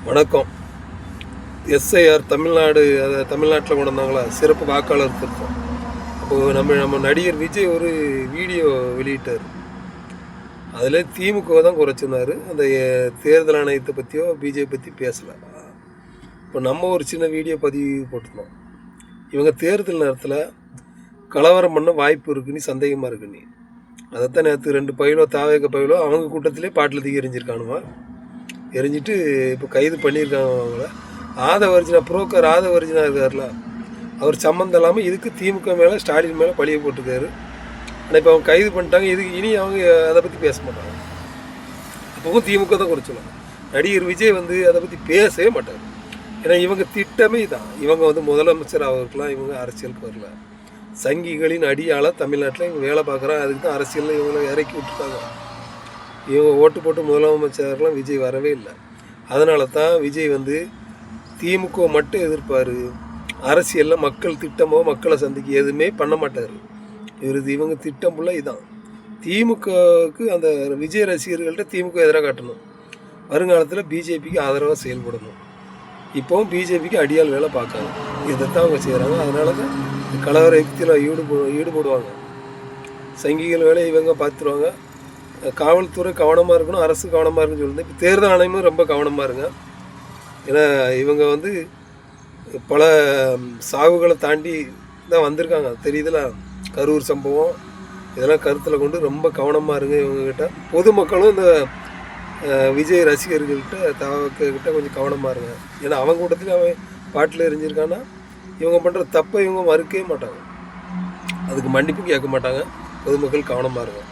வணக்கம். எஸ்ஐஆர் தமிழ்நாடு, அதை தமிழ்நாட்டில் கொண்டு வந்தாங்களா சிறப்பு வாக்காளர் திருத்தம். அப்போது நம்ம நடிகர் விஜய் ஒரு வீடியோ வெளியிட்டார். அதில் திமுக தான் குறைச்சிருந்தார். அந்த தேர்தல் ஆணையத்தை பற்றியோ பிஜேபி பற்றி பேசலை. இப்போ நம்ம ஒரு சின்ன வீடியோ பதிவு போட்டிருந்தோம். இவங்க தேர்தல் நேரத்தில் கலவரம் பண்ண வாய்ப்பு இருக்குன்னு சந்தேகமாக இருக்குன்னு. அதைத்தான் நேற்று 2 பயிலோ தாவேக பயிலோ அவங்க கூட்டத்திலே பாட்டில் தூக்கி எரிஞ்சிருக்கானுமா. எரிஞ்சிட்டு இப்போ கைது பண்ணியிருக்காங்க அவங்கள. ஆதவர்ஜினா புரோக்கர் ஆதவர்ஜினா இருக்கார்ல, அவர் சம்மந்தம் இல்லாமல் இதுக்கு திமுக மேலே ஸ்டாலின் மேலே பழிய போட்டிருக்காரு. ஆனால் இப்போ அவங்க கைது பண்ணிட்டாங்க. இதுக்கு இனி அவங்க அதை பற்றி பேச மாட்டாங்க. அப்பவும் திமுக தான் குறைச்சலாம். நடிகர் விஜய் அதை பற்றி பேசவே மாட்டார். ஏன்னா இவங்க திட்டமே தான். இவங்க முதலமைச்சர் ஆகிறதுக்குலாம் இவங்க அரசியலுக்கு வரல. சங்கிகளின் அடியால் தமிழ்நாட்டில் இவங்க வேலை பார்க்குறாங்க. அதுக்கு தான் அரசியலில் இவங்களை இறக்கி விட்டுருக்காங்க. இவங்க ஓட்டு போட்டு முதலமைச்சர்லாம் விஜய் வரவே இல்லை. அதனால தான் விஜய் திமுக மட்டும் எதிர்ப்பார். அரசியலில் மக்கள் திட்டமோ மக்களை சந்திக்க எதுவுமே பண்ண மாட்டார். இவங்க திட்டம் ஃபுல்லாக இதுதான். திமுகவுக்கு அந்த விஜய் ரசிகர்கள்ட்ட திமுக எதிராக காட்டணும். வருங்காலத்தில் பிஜேபிக்கு ஆதரவாக செயல்படணும். இப்போவும் பிஜேபிக்கு அடியால் வேலை பார்க்காங்க. இதைத்தான் அவங்க செய்கிறாங்க. அதனால தான் கலவர யுக்தியில் ஈடுபடுவாங்க. சங்கிகள் வேலை இவங்க பார்த்துருவாங்க. காவல்துறை கவனமாக இருக்கணும், அரசு கவனமாக இருக்குன்னு சொல்லுது. இப்போ தேர்தல் ஆணையமும் ரொம்ப கவனமாக இருங்க. ஏன்னா இவங்க பல சாவுகளை தாண்டி தான் வந்திருக்காங்க. தெரியுதுல, கரூர் சம்பவம் இதெல்லாம் கருத்தில் கொண்டு ரொம்ப கவனமாக இருங்க. இவங்ககிட்ட பொதுமக்களும் இந்த விஜய் ரசிகர்கள்கிட்ட தவக்கிட்ட கொஞ்சம் கவனமாக இருங்க. ஏன்னா அவங்க கூட்டத்தில் அவன் பாட்டில் எரிஞ்சிருக்கான்னா இவங்க பண்ணுற தப்பை இவங்க மறுக்கவே மாட்டாங்க. அதுக்கு மன்னிப்பு கேட்க மாட்டாங்க. பொதுமக்கள் கவனமாக இருங்க.